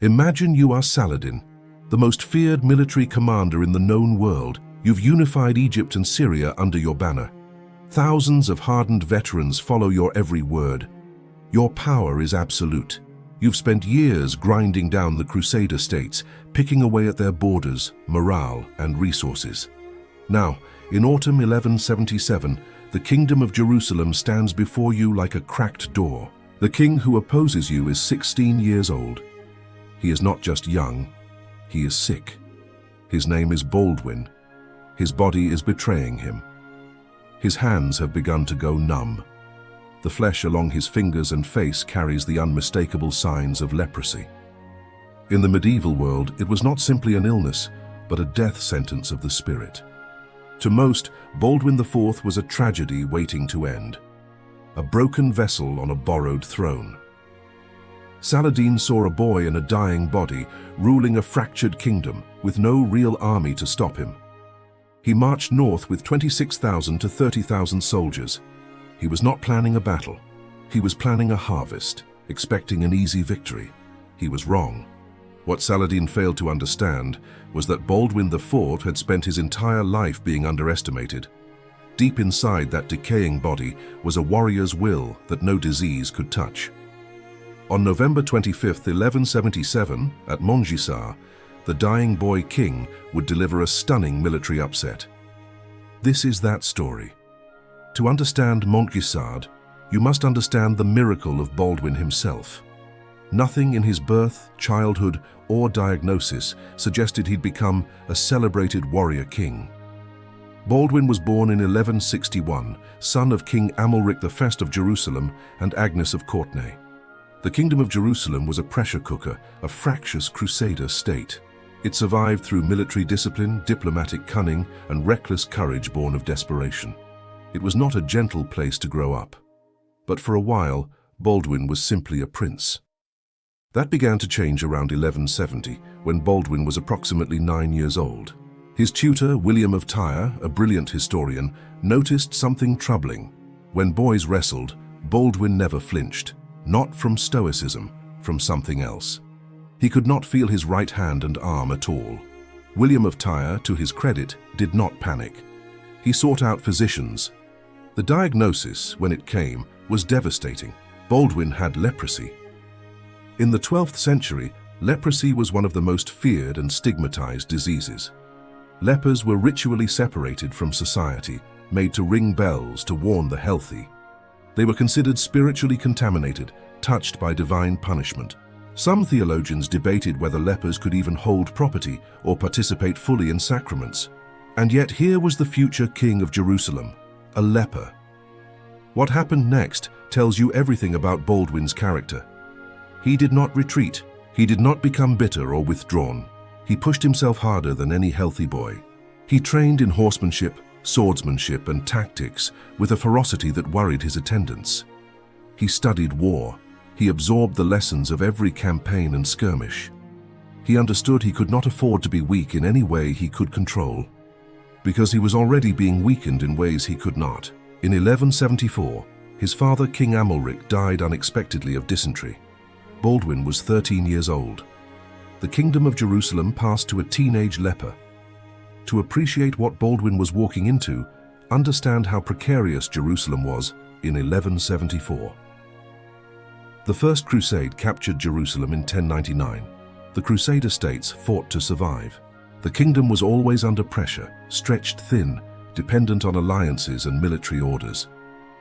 Imagine you are Saladin, the most feared military commander in the known world. You've unified Egypt and Syria under your banner. Thousands of hardened veterans follow your every word. Your power is absolute. You've spent years grinding down the Crusader states, picking away at their borders, morale, and resources. Now, in autumn 1177, the Kingdom of Jerusalem stands before you like a cracked door. The king who opposes you is 16 years old. He is not just young, he is sick. His name is Baldwin. His body is betraying him. His hands have begun to go numb. The flesh along his fingers and face carries the unmistakable signs of leprosy. In the medieval world, it was not simply an illness, but a death sentence of the spirit. To most, Baldwin IV was a tragedy waiting to end. A broken vessel on a borrowed throne. Saladin saw a boy in a dying body, ruling a fractured kingdom, with no real army to stop him. He marched north with 26,000 to 30,000 soldiers. He was not planning a battle. He was planning a harvest, expecting an easy victory. He was wrong. What Saladin failed to understand was that Baldwin IV had spent his entire life being underestimated. Deep inside that decaying body was a warrior's will that no disease could touch. On November 25, 1177, at Montgisard, the dying boy king would deliver a stunning military upset. This is that story. To understand Montgisard, you must understand the miracle of Baldwin himself. Nothing in his birth, childhood, or diagnosis suggested he'd become a celebrated warrior king. Baldwin was born in 1161, son of King Amalric I of Jerusalem and Agnes of Courtenay. The Kingdom of Jerusalem was a pressure cooker, a fractious Crusader state. It survived through military discipline, diplomatic cunning, and reckless courage born of desperation. It was not a gentle place to grow up. But for a while, Baldwin was simply a prince. That began to change around 1170, when Baldwin was approximately 9 years old. His tutor, William of Tyre, a brilliant historian, noticed something troubling. When boys wrestled, Baldwin never flinched. Not from stoicism, from something else. He could not feel his right hand and arm at all. William of Tyre, to his credit, did not panic. He sought out physicians. The diagnosis, when it came, was devastating. Baldwin had leprosy. In the 12th century, leprosy was one of the most feared and stigmatized diseases. Lepers were ritually separated from society, made to ring bells to warn the healthy. They were considered spiritually contaminated, touched by divine punishment. Some theologians debated whether lepers could even hold property or participate fully in sacraments. And yet here was the future king of Jerusalem, a leper. What happened next tells you everything about Baldwin's character. He did not retreat. He did not become bitter or withdrawn. He pushed himself harder than any healthy boy. He trained in horsemanship, swordsmanship, and tactics with a ferocity that worried his attendants. He studied war. He absorbed the lessons of every campaign and skirmish. He understood he could not afford to be weak in any way he could control, because he was already being weakened in ways he could not. In 1174, his father, King Amalric, died unexpectedly of dysentery. Baldwin was 13 years old. The Kingdom of Jerusalem passed to a teenage leper. To appreciate what Baldwin was walking into, understand how precarious Jerusalem was in 1174. The First Crusade captured Jerusalem in 1099. The Crusader states fought to survive. The kingdom was always under pressure, stretched thin, dependent on alliances and military orders.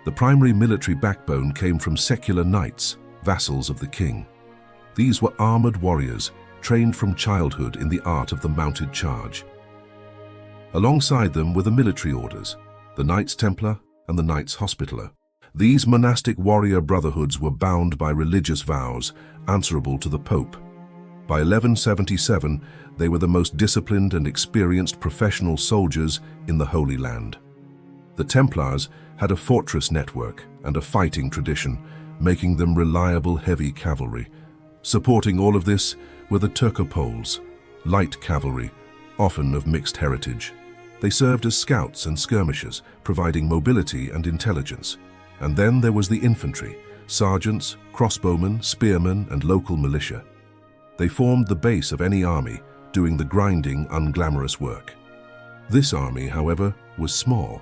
The primary military backbone came from secular knights, vassals of the king. These were armored warriors, trained from childhood in the art of the mounted charge. Alongside them were the military orders, the Knights Templar and the Knights Hospitaller. These monastic warrior brotherhoods were bound by religious vows, answerable to the Pope. By 1177, they were the most disciplined and experienced professional soldiers in the Holy Land. The Templars had a fortress network and a fighting tradition, making them reliable heavy cavalry. Supporting all of this were the Turcopoles, light cavalry, often of mixed heritage. They served as scouts and skirmishers, providing mobility and intelligence. And then there was the infantry, sergeants, crossbowmen, spearmen, and local militia. They formed the base of any army, doing the grinding, unglamorous work. This army, however, was small.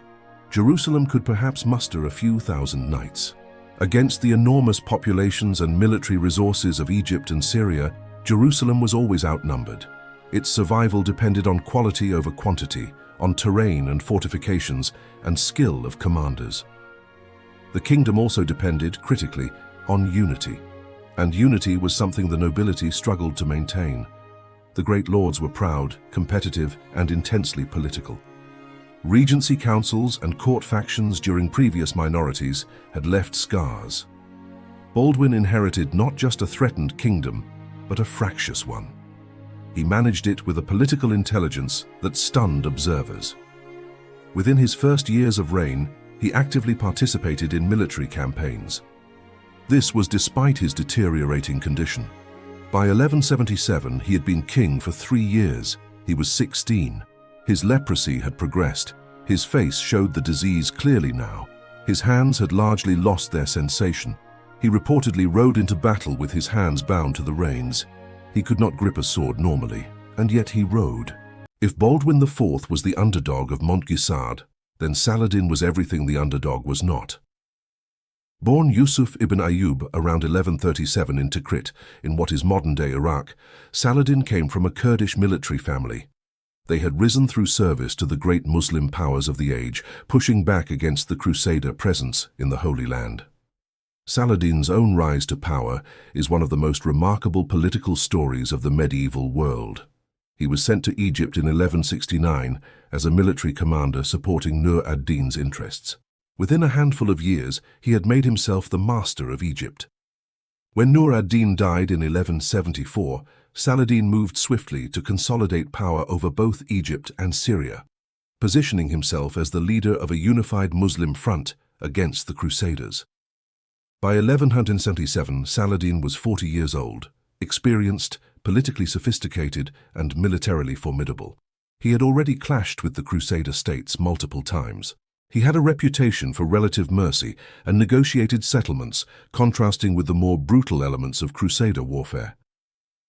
Jerusalem could perhaps muster a few thousand knights. Against the enormous populations and military resources of Egypt and Syria, Jerusalem was always outnumbered. Its survival depended on quality over quantity, on terrain and fortifications, and skill of commanders. The kingdom also depended, critically, on unity. And unity was something the nobility struggled to maintain. The great lords were proud, competitive, and intensely political. Regency councils and court factions during previous minorities had left scars. Baldwin inherited not just a threatened kingdom, but a fractious one. He managed it with a political intelligence that stunned observers. Within his first years of reign, he actively participated in military campaigns. This was despite his deteriorating condition. By 1177, he had been king for 3 years. He was 16. His leprosy had progressed. His face showed the disease clearly now. His hands had largely lost their sensation. He reportedly rode into battle with his hands bound to the reins. He could not grip a sword normally, and yet he rode. If Baldwin IV was the underdog of Montigsard, then Saladin was everything the underdog was not. Born Yusuf ibn Ayyub around 1137 in Tikrit, in what is modern-day Iraq, Saladin came from a Kurdish military family. They had risen through service to the great Muslim powers of the age, pushing back against the Crusader presence in the Holy Land. Saladin's own rise to power is one of the most remarkable political stories of the medieval world. He was sent to Egypt in 1169 as a military commander supporting Nur ad-Din's interests. Within a handful of years, he had made himself the master of Egypt. When Nur ad-Din died in 1174, Saladin moved swiftly to consolidate power over both Egypt and Syria, positioning himself as the leader of a unified Muslim front against the Crusaders. By 1177, Saladin was 40 years old, experienced, politically sophisticated, and militarily formidable. He had already clashed with the Crusader states multiple times. He had a reputation for relative mercy and negotiated settlements, contrasting with the more brutal elements of Crusader warfare.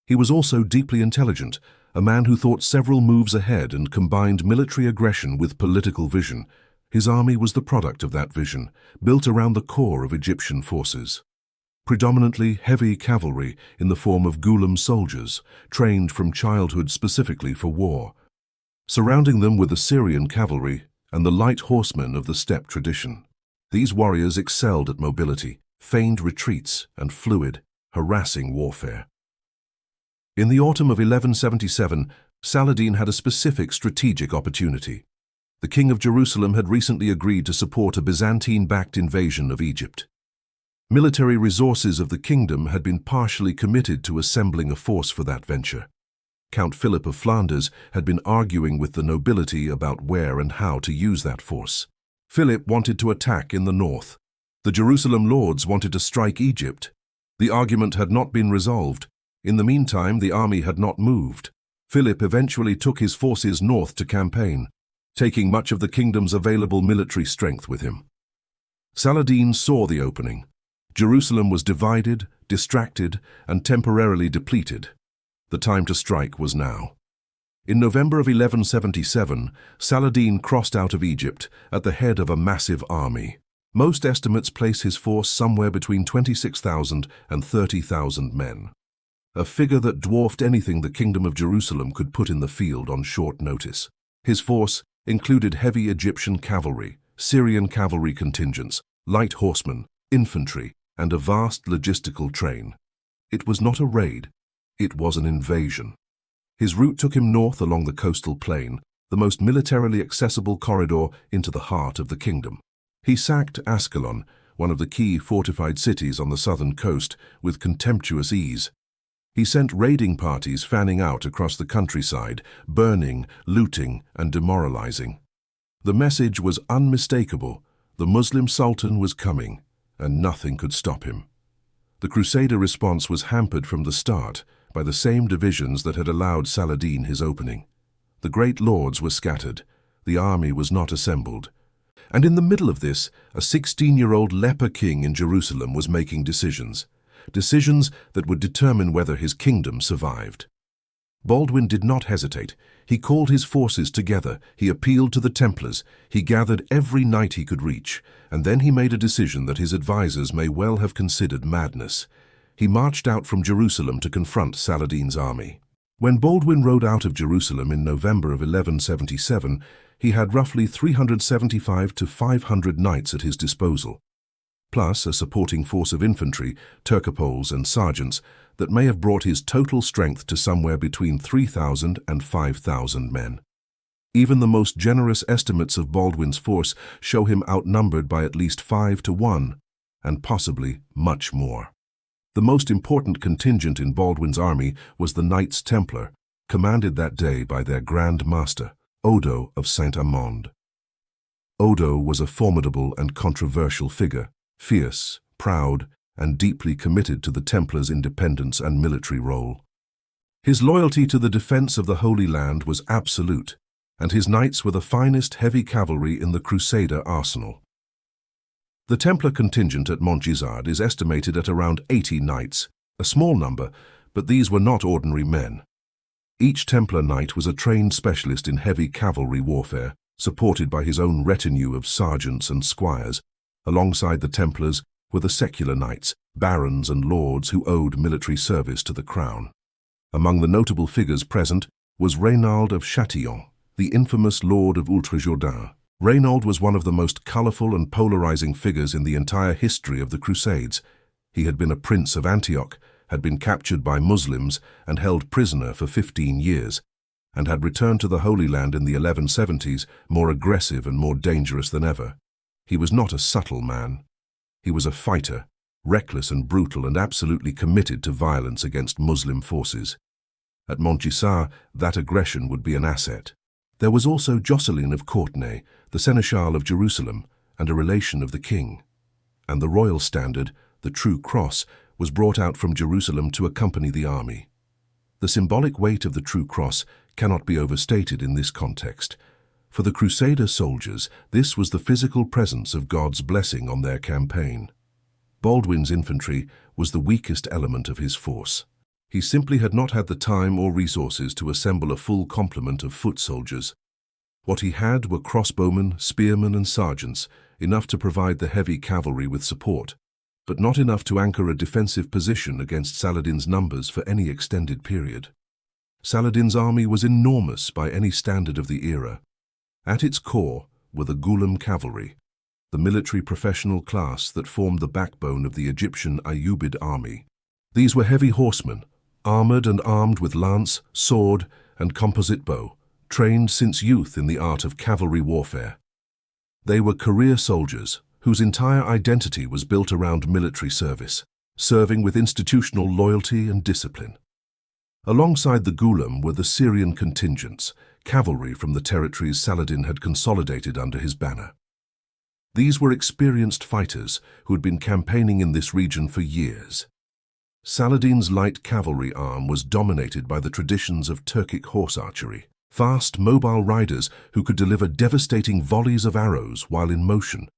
He was also deeply intelligent, a man who thought several moves ahead and combined military aggression with political vision. His army was the product of that vision, built around the core of Egyptian forces. Predominantly heavy cavalry in the form of Ghulam soldiers, trained from childhood specifically for war. Surrounding them were the Syrian cavalry and the light horsemen of the steppe tradition. These warriors excelled at mobility, feigned retreats, and fluid, harassing warfare. In the autumn of 1177, Saladin had a specific strategic opportunity. The king of Jerusalem had recently agreed to support a Byzantine-backed invasion of Egypt. Military resources of the kingdom had been partially committed to assembling a force for that venture. Count Philip of Flanders had been arguing with the nobility about where and how to use that force. Philip wanted to attack in the north. The Jerusalem lords wanted to strike Egypt. The argument had not been resolved. In the meantime, the army had not moved. Philip eventually took his forces north to campaign, taking much of the kingdom's available military strength with him. Saladin saw the opening. Jerusalem was divided, distracted, and temporarily depleted. The time to strike was now. In November of 1177, Saladin crossed out of Egypt at the head of a massive army. Most estimates place his force somewhere between 26,000 and 30,000 men, a figure that dwarfed anything the Kingdom of Jerusalem could put in the field on short notice. His force included heavy Egyptian cavalry, Syrian cavalry contingents, light horsemen, infantry, and a vast logistical train. It was not a raid. It was an invasion. His route took him north along the coastal plain, the most militarily accessible corridor into the heart of the kingdom. He sacked Ascalon, one of the key fortified cities on the southern coast, with contemptuous ease. He sent raiding parties fanning out across the countryside, burning, looting, and demoralizing. The message was unmistakable. The Muslim Sultan was coming, and nothing could stop him. The Crusader response was hampered from the start by the same divisions that had allowed Saladin his opening. The great lords were scattered. The army was not assembled. And in the middle of this, a 16-year-old leper king in Jerusalem was making decisions. decisions that would determine whether his kingdom survived. Baldwin did not hesitate. He called his forces together, he appealed to the Templars, he gathered every knight he could reach, and then he made a decision that his advisors may well have considered madness. He marched out from Jerusalem to confront Saladin's army. When Baldwin rode out of Jerusalem in November of 1177, he had roughly 375 to 500 knights at his disposal, plus a supporting force of infantry, Turcopoles and sergeants that may have brought his total strength to somewhere between 3,000 and 5,000 men. Even the most generous estimates of Baldwin's force show him outnumbered by at least 5 to 1, and possibly much more. The most important contingent in Baldwin's army was the Knights Templar, commanded that day by their Grand Master, Odo of Saint-Amand. Odo was a formidable and controversial figure, fierce, proud, and deeply committed to the Templars' independence and military role. His loyalty to the defense of the Holy Land was absolute, and his knights were the finest heavy cavalry in the Crusader arsenal. The Templar contingent at Montgisard is estimated at around 80 knights, a small number, but these were not ordinary men. Each Templar knight was a trained specialist in heavy cavalry warfare, supported by his own retinue of sergeants and squires. Alongside the Templars were the secular knights, barons and lords who owed military service to the crown. Among the notable figures present was Reynald of Châtillon, the infamous Lord of Ultra-Jourdain. Reynald was one of the most colorful and polarizing figures in the entire history of the Crusades. He had been a prince of Antioch, had been captured by Muslims and held prisoner for 15 years, and had returned to the Holy Land in the 1170s, more aggressive and more dangerous than ever. He was not a subtle man. He was a fighter, reckless and brutal and absolutely committed to violence against Muslim forces. At Montigsard, that aggression would be an asset. There was also Jocelyn of Courtenay, the Seneschal of Jerusalem, and a relation of the king. And the royal standard, the true cross, was brought out from Jerusalem to accompany the army. The symbolic weight of the true cross cannot be overstated in this context. For the Crusader soldiers, this was the physical presence of God's blessing on their campaign. Baldwin's infantry was the weakest element of his force. He simply had not had the time or resources to assemble a full complement of foot soldiers. What he had were crossbowmen, spearmen and sergeants, enough to provide the heavy cavalry with support, but not enough to anchor a defensive position against Saladin's numbers for any extended period. Saladin's army was enormous by any standard of the era. At its core were the Ghulam cavalry, the military professional class that formed the backbone of the Egyptian Ayyubid army. These were heavy horsemen, armored and armed with lance, sword, and composite bow, trained since youth in the art of cavalry warfare. They were career soldiers whose entire identity was built around military service, serving with institutional loyalty and discipline. Alongside the Ghulam were the Syrian contingents, cavalry from the territories Saladin had consolidated under his banner. These were experienced fighters who had been campaigning in this region for years. Saladin's light cavalry arm was dominated by the traditions of Turkic horse archery, fast, mobile riders who could deliver devastating volleys of arrows while in motion,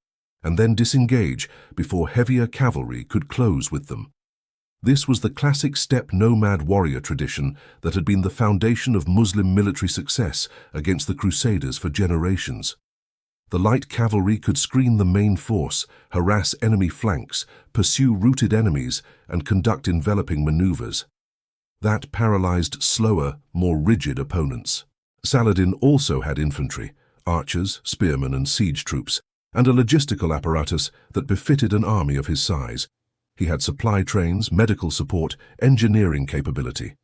and then disengage before heavier cavalry could close with them. This was the classic steppe nomad warrior tradition that had been the foundation of Muslim military success against the Crusaders for generations. The light cavalry could screen the main force, harass enemy flanks, pursue routed enemies, and conduct enveloping maneuvers. That paralyzed slower, more rigid opponents. Saladin also had infantry, archers, spearmen, and siege troops, and a logistical apparatus that befitted an army of his size. He had supply trains, medical support, engineering capability.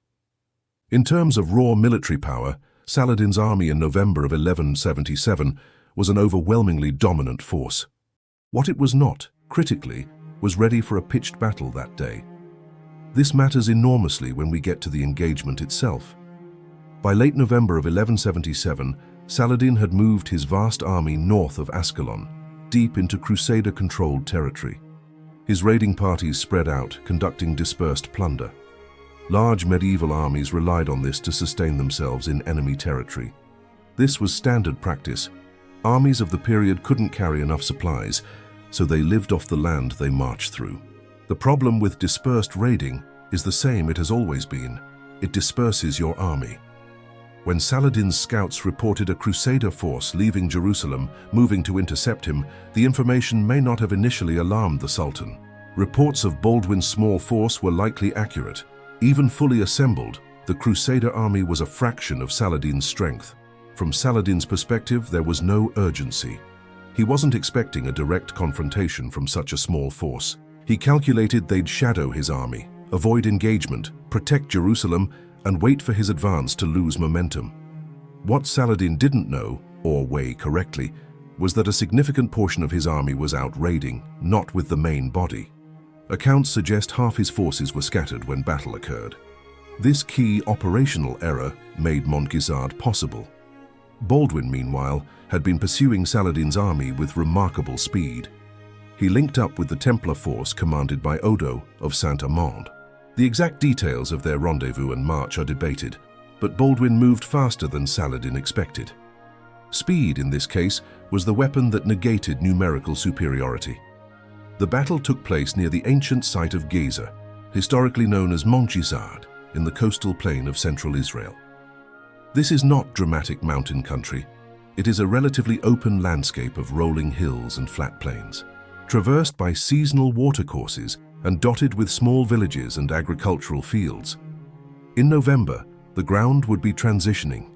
In terms of raw military power, Saladin's army in November of 1177 was an overwhelmingly dominant force. What it was not, critically, was ready for a pitched battle that day. This matters enormously when we get to the engagement itself. By late November of 1177, Saladin had moved his vast army north of Ascalon, deep into Crusader-controlled territory. His raiding parties spread out, conducting dispersed plunder. Large medieval armies relied on this to sustain themselves in enemy territory. This was standard practice. Armies of the period couldn't carry enough supplies, so they lived off the land they marched through. The problem with dispersed raiding is the same it has always been. It disperses your army. When Saladin's scouts reported a Crusader force leaving Jerusalem, moving to intercept him, the information may not have initially alarmed the Sultan. Reports of Baldwin's small force were likely accurate. Even fully assembled, the Crusader army was a fraction of Saladin's strength. From Saladin's perspective, there was no urgency. He wasn't expecting a direct confrontation from such a small force. He calculated they'd shadow his army, avoid engagement, protect Jerusalem, and wait for his advance to lose momentum. What Saladin didn't know, or weigh correctly, was that a significant portion of his army was out raiding, not with the main body. Accounts suggest half his forces were scattered when battle occurred. This key operational error made Montgisard possible. Baldwin, meanwhile, had been pursuing Saladin's army with remarkable speed. He linked up with the Templar force commanded by Odo of Saint-Amand. The exact details of their rendezvous and march are debated, but Baldwin moved faster than Saladin expected. Speed, in this case, was the weapon that negated numerical superiority. The battle took place near the ancient site of Gezer, historically known as Montigsard, in the coastal plain of central Israel. This is not dramatic mountain country. It is a relatively open landscape of rolling hills and flat plains, traversed by seasonal watercourses and dotted with small villages and agricultural fields. In November, the ground would be transitioning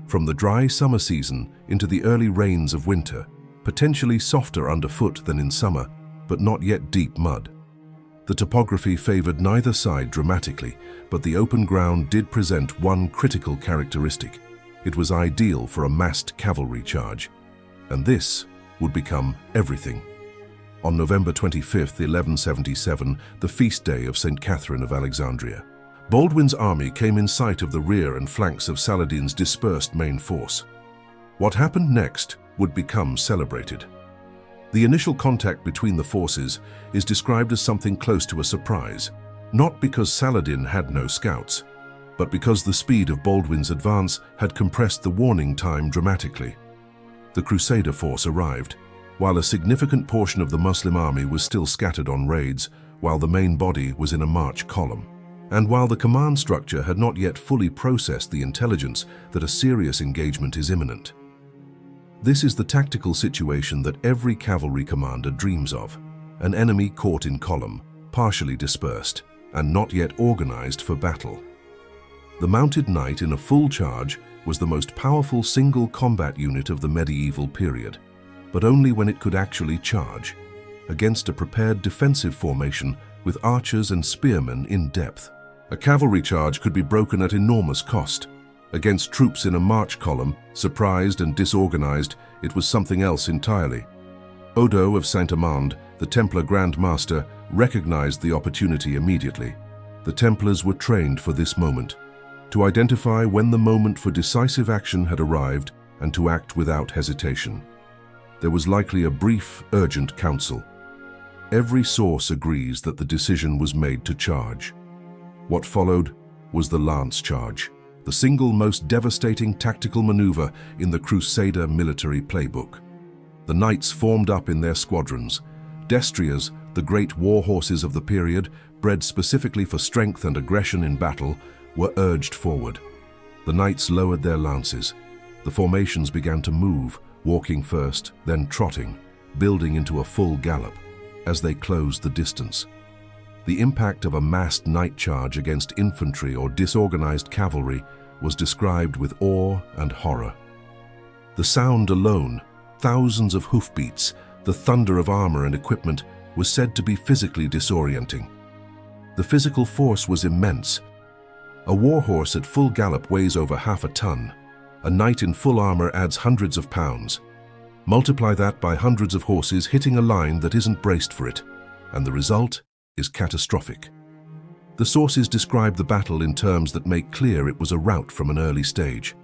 from the dry summer season into the early rains of winter, potentially softer underfoot than in summer, but not yet deep mud. The topography favored neither side dramatically, but the open ground did present one critical characteristic. It was ideal for a massed cavalry charge, and this would become everything. On November 25, 1177, the feast day of St. Catherine of Alexandria, Baldwin's army came in sight of the rear and flanks of Saladin's dispersed main force. What happened next would become celebrated. The initial contact between the forces is described as something close to a surprise, not because Saladin had no scouts, but because the speed of Baldwin's advance had compressed the warning time dramatically. The Crusader force arrived, while a significant portion of the Muslim army was still scattered on raids, while the main body was in a march column. And while the command structure had not yet fully processed the intelligence that a serious engagement is imminent. This is the tactical situation that every cavalry commander dreams of: an enemy caught in column, partially dispersed, and not yet organized for battle. The mounted knight in a full charge was the most powerful single combat unit of the medieval period, but only when it could actually charge, against a prepared defensive formation with archers and spearmen in depth. A cavalry charge could be broken at enormous cost. Against troops in a march column, surprised and disorganized, it was something else entirely. Odo of Saint-Amand, the Templar Grand Master, recognized the opportunity immediately. The Templars were trained for this moment, to identify when the moment for decisive action had arrived and to act without hesitation. There was likely a brief, urgent council. Every source agrees that the decision was made to charge. What followed was the lance charge, the single most devastating tactical maneuver in the Crusader military playbook. The knights formed up in their squadrons. Destriers, the great war horses of the period, bred specifically for strength and aggression in battle, were urged forward. The knights lowered their lances. The formations began to move, walking first, then trotting, building into a full gallop, as they closed the distance. The impact of a massed night charge against infantry or disorganized cavalry was described with awe and horror. The sound alone, thousands of hoofbeats, the thunder of armor and equipment, was said to be physically disorienting. The physical force was immense. A war horse at full gallop weighs over half a ton. A knight in full armor adds hundreds of pounds. Multiply that by hundreds of horses hitting a line that isn't braced for it, and the result is catastrophic. The sources describe the battle in terms that make clear it was a rout from an early stage.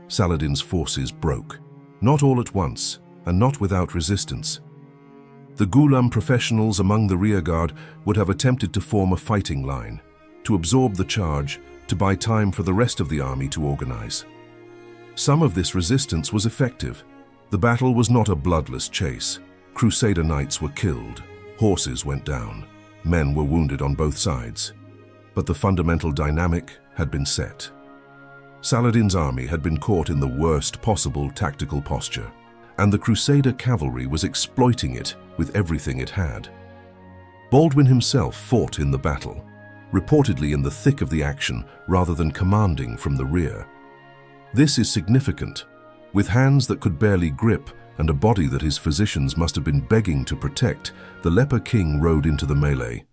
Saladin's forces broke, not all at once, and not without resistance. The Ghulam professionals among the rearguard would have attempted to form a fighting line, to absorb the charge, to buy time for the rest of the army to organize. Some of this resistance was effective. The battle was not a bloodless chase. Crusader knights were killed, horses went down, Men were wounded on both sides, but the fundamental dynamic had been set. Saladin's army had been caught in the worst possible tactical posture, and the Crusader cavalry was exploiting it with everything it had. Baldwin himself fought in the battle, reportedly in the thick of the action rather than commanding from the rear. This is significant. With hands that could barely grip and a body that his physicians must have been begging to protect, the leper king rode into the melee.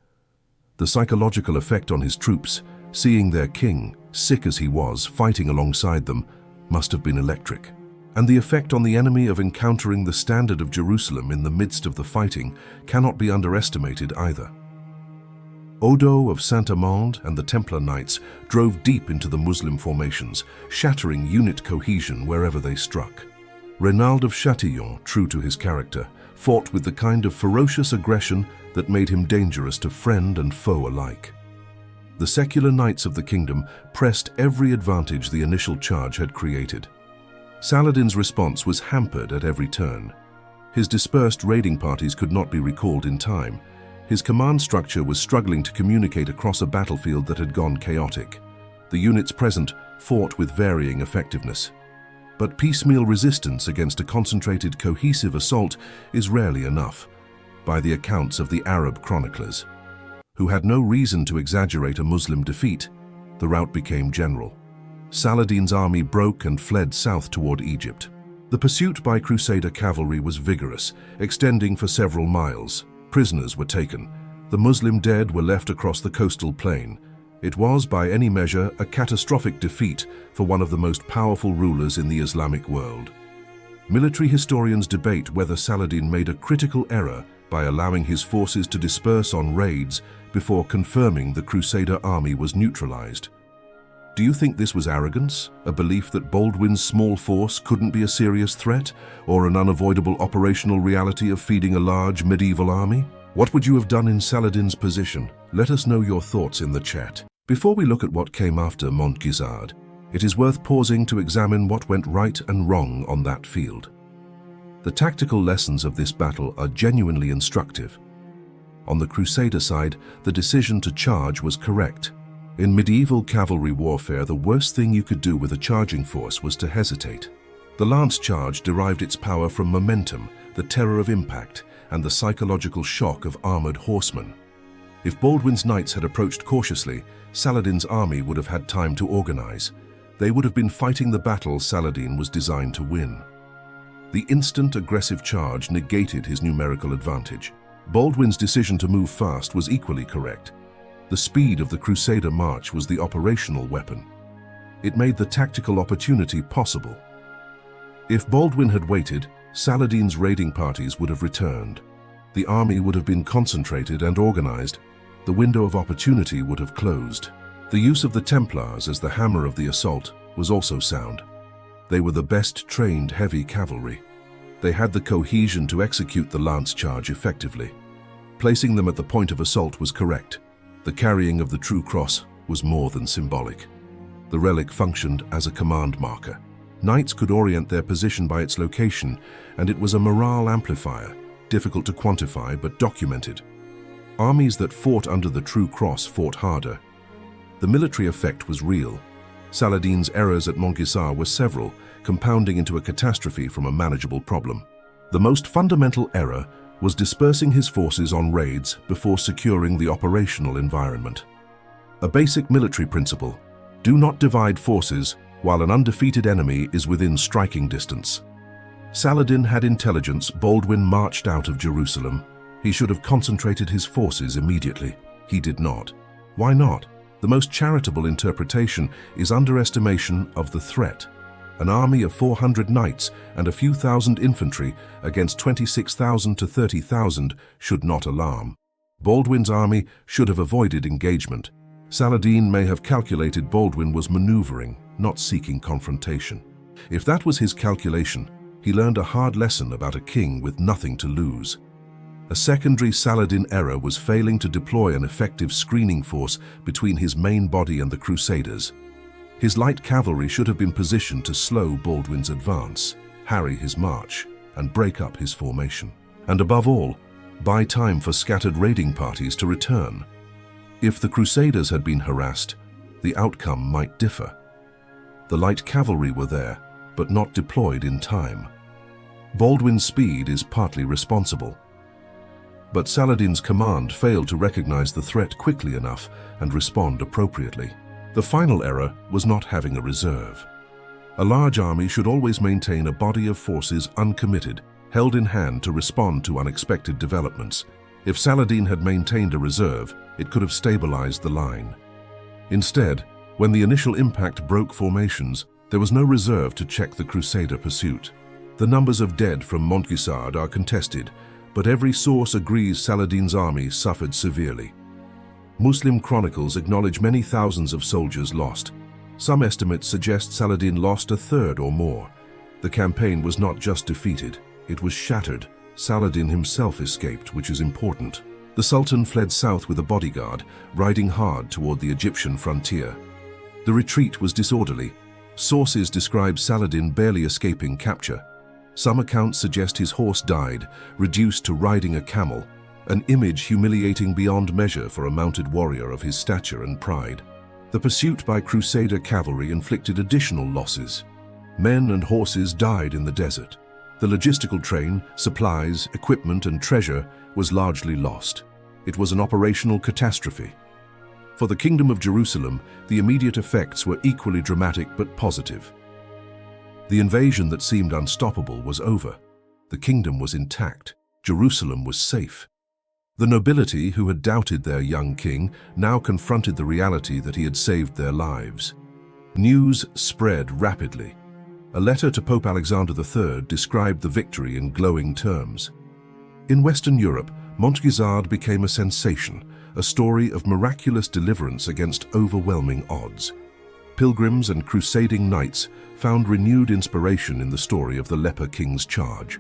The psychological effect on his troops, seeing their king, sick as he was, fighting alongside them, must have been electric. And the effect on the enemy of encountering the standard of Jerusalem in the midst of the fighting cannot be underestimated either. Odo of Saint-Amand and the Templar Knights drove deep into the Muslim formations, shattering unit cohesion wherever they struck. Reynald of Châtillon, true to his character, fought with the kind of ferocious aggression that made him dangerous to friend and foe alike. The secular knights of the kingdom pressed every advantage the initial charge had created. Saladin's response was hampered at every turn. His dispersed raiding parties could not be recalled in time. His command structure was struggling to communicate across a battlefield that had gone chaotic. The units present fought with varying effectiveness. But piecemeal resistance against a concentrated, cohesive assault is rarely enough, by the accounts of the Arab chroniclers, who had no reason to exaggerate a Muslim defeat. The rout became general. Saladin's army broke and fled south toward Egypt. The pursuit by Crusader cavalry was vigorous, extending for several miles. Prisoners were taken. The Muslim dead were left across the coastal plain. It was, by any measure, a catastrophic defeat for one of the most powerful rulers in the Islamic world. Military historians debate whether Saladin made a critical error by allowing his forces to disperse on raids before confirming the Crusader army was neutralized. Do you think this was arrogance, a belief that Baldwin's small force couldn't be a serious threat, or an unavoidable operational reality of feeding a large medieval army? What would you have done in Saladin's position? Let us know your thoughts in the chat. Before we look at what came after Montgisard, it is worth pausing to examine what went right and wrong on that field. The tactical lessons of this battle are genuinely instructive. On the Crusader side, the decision to charge was correct. In medieval cavalry warfare, the worst thing you could do with a charging force was to hesitate. The lance charge derived its power from momentum, the terror of impact, and the psychological shock of armored horsemen. If Baldwin's knights had approached cautiously, Saladin's army would have had time to organize. They would have been fighting the battle Saladin was designed to win. The instant aggressive charge negated his numerical advantage. Baldwin's decision to move fast was equally correct. The speed of the Crusader march was the operational weapon. It made the tactical opportunity possible. If Baldwin had waited, Saladin's raiding parties would have returned. The army would have been concentrated and organized. The window of opportunity would have closed. The use of the Templars as the hammer of the assault was also sound. They were the best trained heavy cavalry. They had the cohesion to execute the lance charge effectively. Placing them at the point of assault was correct. The carrying of the true cross was more than symbolic. The relic functioned as a command marker. Knights could orient their position by its location, and it was a morale amplifier, difficult to quantify but documented. Armies that fought under the true cross fought harder. The military effect was real. Saladin's errors at Montgisard were several, compounding into a catastrophe from a manageable problem. The most fundamental error was dispersing his forces on raids before securing the operational environment. A basic military principle: do not divide forces while an undefeated enemy is within striking distance. Saladin had intelligence. Baldwin marched out of Jerusalem. He should have concentrated his forces immediately. He did not. Why not? The most charitable interpretation is underestimation of the threat. An army of 400 knights and a few thousand infantry against 26,000 to 30,000 should not alarm. Baldwin's army should have avoided engagement. Saladin may have calculated Baldwin was maneuvering, not seeking confrontation. If that was his calculation, he learned a hard lesson about a king with nothing to lose. A secondary Saladin error was failing to deploy an effective screening force between his main body and the Crusaders. His light cavalry should have been positioned to slow Baldwin's advance, harry his march, and break up his formation. And above all, buy time for scattered raiding parties to return. If the Crusaders had been harassed, the outcome might differ. The light cavalry were there, but not deployed in time. Baldwin's speed is partly responsible. But Saladin's command failed to recognize the threat quickly enough and respond appropriately. The final error was not having a reserve. A large army should always maintain a body of forces uncommitted, held in hand to respond to unexpected developments. If Saladin had maintained a reserve, it could have stabilized the line. Instead, when the initial impact broke formations, there was no reserve to check the Crusader pursuit. The numbers of dead from Montigsard are contested, but every source agrees Saladin's army suffered severely. Muslim chronicles acknowledge many thousands of soldiers lost. Some estimates suggest Saladin lost a third or more. The campaign was not just defeated, it was shattered. Saladin himself escaped, which is important. The Sultan fled south with a bodyguard, riding hard toward the Egyptian frontier. The retreat was disorderly. Sources describe Saladin barely escaping capture. Some accounts suggest his horse died, reduced to riding a camel, an image humiliating beyond measure for a mounted warrior of his stature and pride. The pursuit by Crusader cavalry inflicted additional losses. Men and horses died in the desert. The logistical train, supplies, equipment, and treasure was largely lost. It was an operational catastrophe. For the Kingdom of Jerusalem, the immediate effects were equally dramatic but positive. The invasion that seemed unstoppable was over. The kingdom was intact. Jerusalem was safe. The nobility, who had doubted their young king, now confronted the reality that he had saved their lives. News spread rapidly. A letter to Pope Alexander III described the victory in glowing terms. In Western Europe, Montgisard became a sensation, a story of miraculous deliverance against overwhelming odds. Pilgrims and crusading knights found renewed inspiration in the story of the leper king's charge.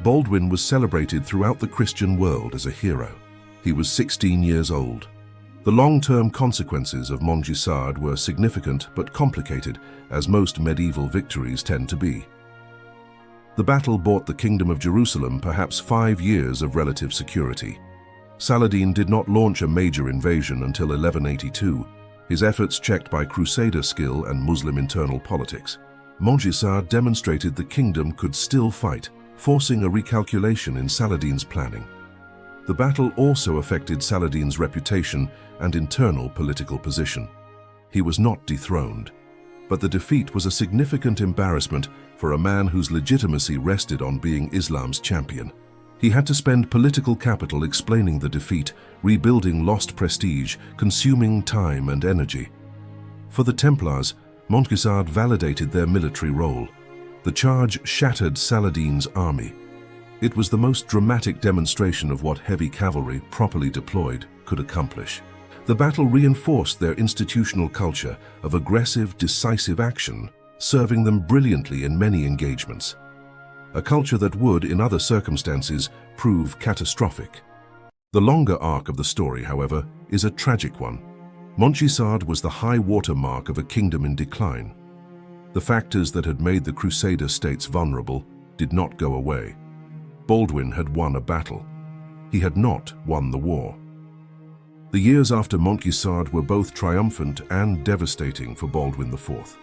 Baldwin was celebrated throughout the Christian world as a hero. He was 16 years old. The long-term consequences of Montigsard were significant but complicated, as most medieval victories tend to be. The battle bought the Kingdom of Jerusalem perhaps 5 years of relative security. Saladin did not launch a major invasion until 1182, his efforts checked by Crusader skill and Muslim internal politics. Montgisard demonstrated the kingdom could still fight, forcing a recalculation in Saladin's planning. The battle also affected Saladin's reputation and internal political position. He was not dethroned, but the defeat was a significant embarrassment for a man whose legitimacy rested on being Islam's champion. He had to spend political capital explaining the defeat, rebuilding lost prestige, consuming time and energy. For the Templars, Montgisard validated their military role. The charge shattered Saladin's army. It was the most dramatic demonstration of what heavy cavalry, properly deployed, could accomplish. The battle reinforced their institutional culture of aggressive, decisive action, serving them brilliantly in many engagements. A culture that would, in other circumstances, prove catastrophic. The longer arc of the story, however, is a tragic one. Montigsard was the high water mark of a kingdom in decline. The factors that had made the Crusader states vulnerable did not go away. Baldwin had won a battle. He had not won the war. The years after Montigsard were both triumphant and devastating for Baldwin IV.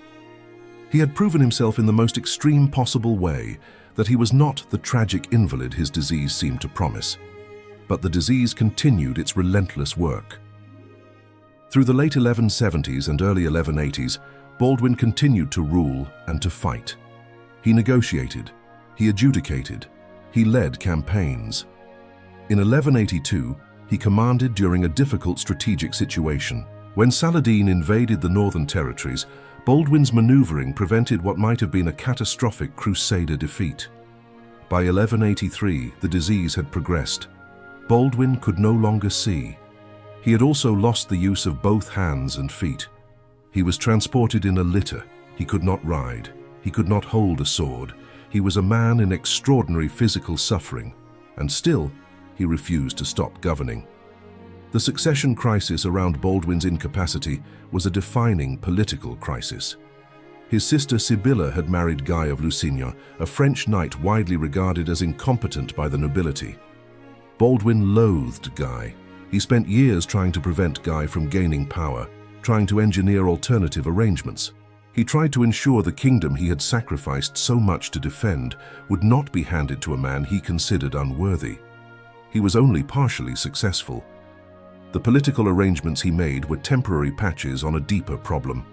He had proven himself in the most extreme possible way that he was not the tragic invalid his disease seemed to promise. But the disease continued its relentless work. Through the late 1170s and early 1180s, Baldwin continued to rule and to fight. He negotiated, he adjudicated, he led campaigns. In 1182, he commanded during a difficult strategic situation. When Saladin invaded the northern territories, Baldwin's maneuvering prevented what might have been a catastrophic Crusader defeat. By 1183, the disease had progressed. Baldwin could no longer see. He had also lost the use of both hands and feet. He was transported in a litter. He could not ride. He could not hold a sword. He was a man in extraordinary physical suffering, and still, he refused to stop governing. The succession crisis around Baldwin's incapacity was a defining political crisis. His sister Sibylla had married Guy of Lusignan, a French knight widely regarded as incompetent by the nobility. Baldwin loathed Guy. He spent years trying to prevent Guy from gaining power, trying to engineer alternative arrangements. He tried to ensure the kingdom he had sacrificed so much to defend would not be handed to a man he considered unworthy. He was only partially successful. The political arrangements he made were temporary patches on a deeper problem.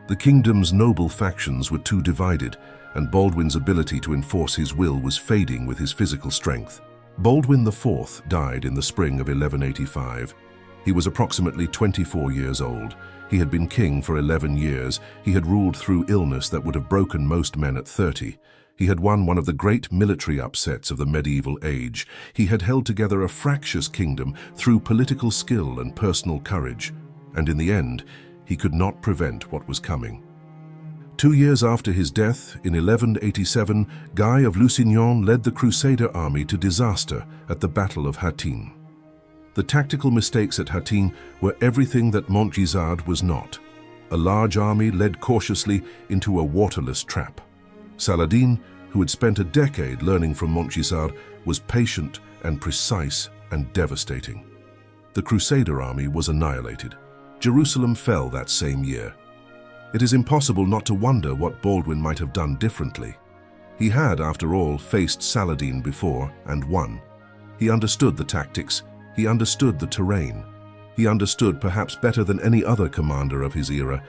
The kingdom's noble factions were too divided, and Baldwin's ability to enforce his will was fading with his physical strength. Baldwin IV died in the spring of 1185. He was approximately 24 years old. He had been king for 11 years. He had ruled through illness that would have broken most men at 30. He had won one of the great military upsets of the medieval age. He had held together a fractious kingdom through political skill and personal courage. And in the end, he could not prevent what was coming. 2 years after his death, in 1187, Guy of Lusignan led the Crusader army to disaster at the Battle of Hattin. The tactical mistakes at Hattin were everything that Montgisard was not. A large army led cautiously into a waterless trap. Saladin, who had spent a decade learning from Montigsard, was patient and precise and devastating. The Crusader army was annihilated. Jerusalem fell that same year. It is impossible not to wonder what Baldwin might have done differently. He had, after all, faced Saladin before and won. He understood the tactics. He understood the terrain. He understood, perhaps better than any other commander of his era,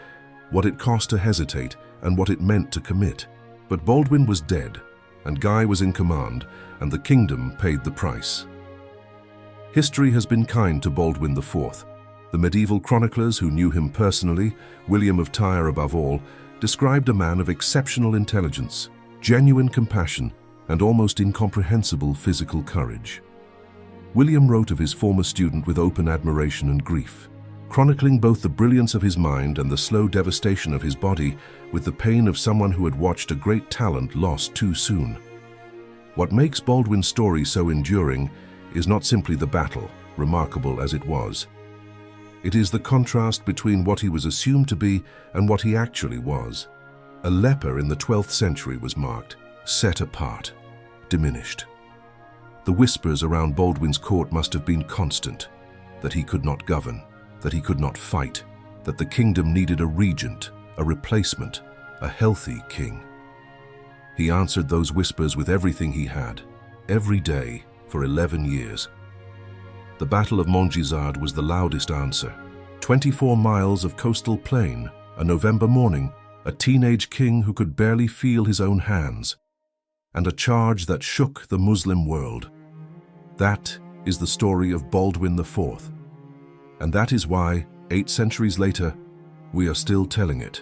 what it cost to hesitate and what it meant to commit. But Baldwin was dead, and Guy was in command, and the kingdom paid the price. History has been kind to Baldwin IV. The medieval chroniclers who knew him personally, William of Tyre above all, described a man of exceptional intelligence, genuine compassion, and almost incomprehensible physical courage. William wrote of his former student with open admiration and grief, chronicling both the brilliance of his mind and the slow devastation of his body with the pain of someone who had watched a great talent lost too soon. What makes Baldwin's story so enduring is not simply the battle, remarkable as it was. It is the contrast between what he was assumed to be and what he actually was. A leper in the 12th century was marked, set apart, diminished. The whispers around Baldwin's court must have been constant, that he could not govern, that he could not fight, that the kingdom needed a regent, a replacement, a healthy king. He answered those whispers with everything he had, every day, for 11 years. The Battle of Montigsard was the loudest answer. 24 miles of coastal plain, a November morning, a teenage king who could barely feel his own hands, and a charge that shook the Muslim world. That is the story of Baldwin IV. And that is why, 8 centuries later, we are still telling it.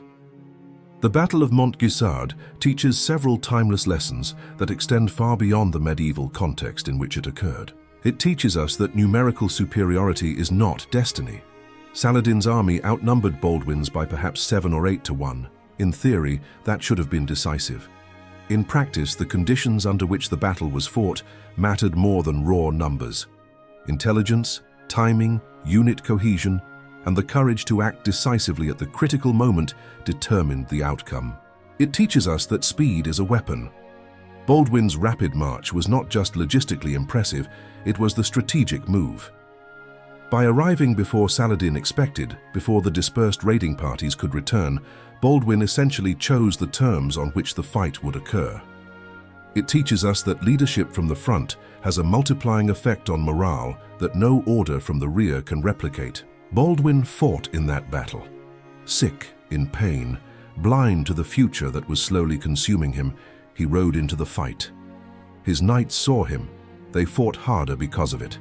The Battle of Montgisard teaches several timeless lessons that extend far beyond the medieval context in which it occurred. It teaches us that numerical superiority is not destiny. Saladin's army outnumbered Baldwin's by perhaps 7 or 8 to 1. In theory, that should have been decisive. In practice, the conditions under which the battle was fought mattered more than raw numbers. Intelligence, timing, unit cohesion, and the courage to act decisively at the critical moment determined the outcome. It teaches us that speed is a weapon. Baldwin's rapid march was not just logistically impressive, it was the strategic move. By arriving before Saladin expected, before the dispersed raiding parties could return, Baldwin essentially chose the terms on which the fight would occur. It teaches us that leadership from the front has a multiplying effect on morale that no order from the rear can replicate. Baldwin fought in that battle. Sick, in pain, blind to the future that was slowly consuming him, he rode into the fight. His knights saw him. They fought harder because of it.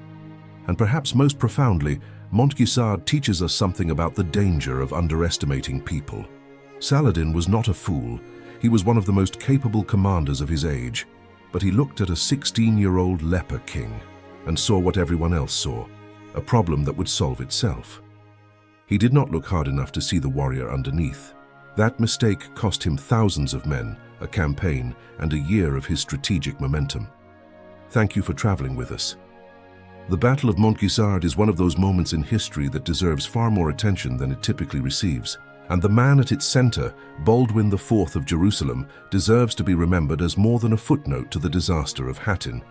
And perhaps most profoundly, Montgisard teaches us something about the danger of underestimating people. Saladin was not a fool. He was one of the most capable commanders of his age, but he looked at a 16-year-old leper king and saw what everyone else saw, a problem that would solve itself. He did not look hard enough to see the warrior underneath. That mistake cost him thousands of men, a campaign, and a year of his strategic momentum. Thank you for traveling with us. The Battle of Montigsard is one of those moments in history that deserves far more attention than it typically receives. And the man at its center, Baldwin IV of Jerusalem, deserves to be remembered as more than a footnote to the disaster of Hattin.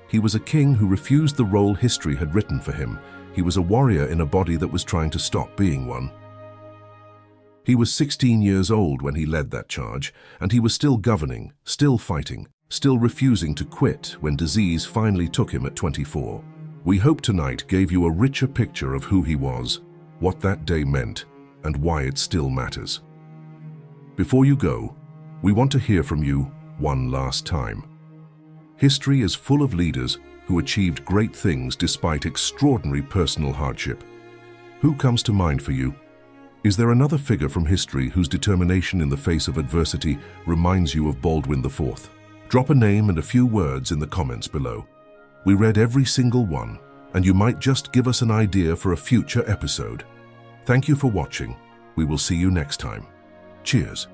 He was a king who refused the role history had written for him. He was a warrior in a body that was trying to stop being one. He was 16 years old when he led that charge, and he was still governing, still fighting, still refusing to quit when disease finally took him at 24. We hope tonight gave you a richer picture of who he was, what that day meant, and why it still matters. Before you go, we want to hear from you one last time. History is full of leaders who achieved great things despite extraordinary personal hardship. Who comes to mind for you? Is there another figure from history whose determination in the face of adversity reminds you of Baldwin IV? Drop a name and a few words in the comments below. We read every single one, and you might just give us an idea for a future episode. Thank you for watching. We will see you next time. Cheers.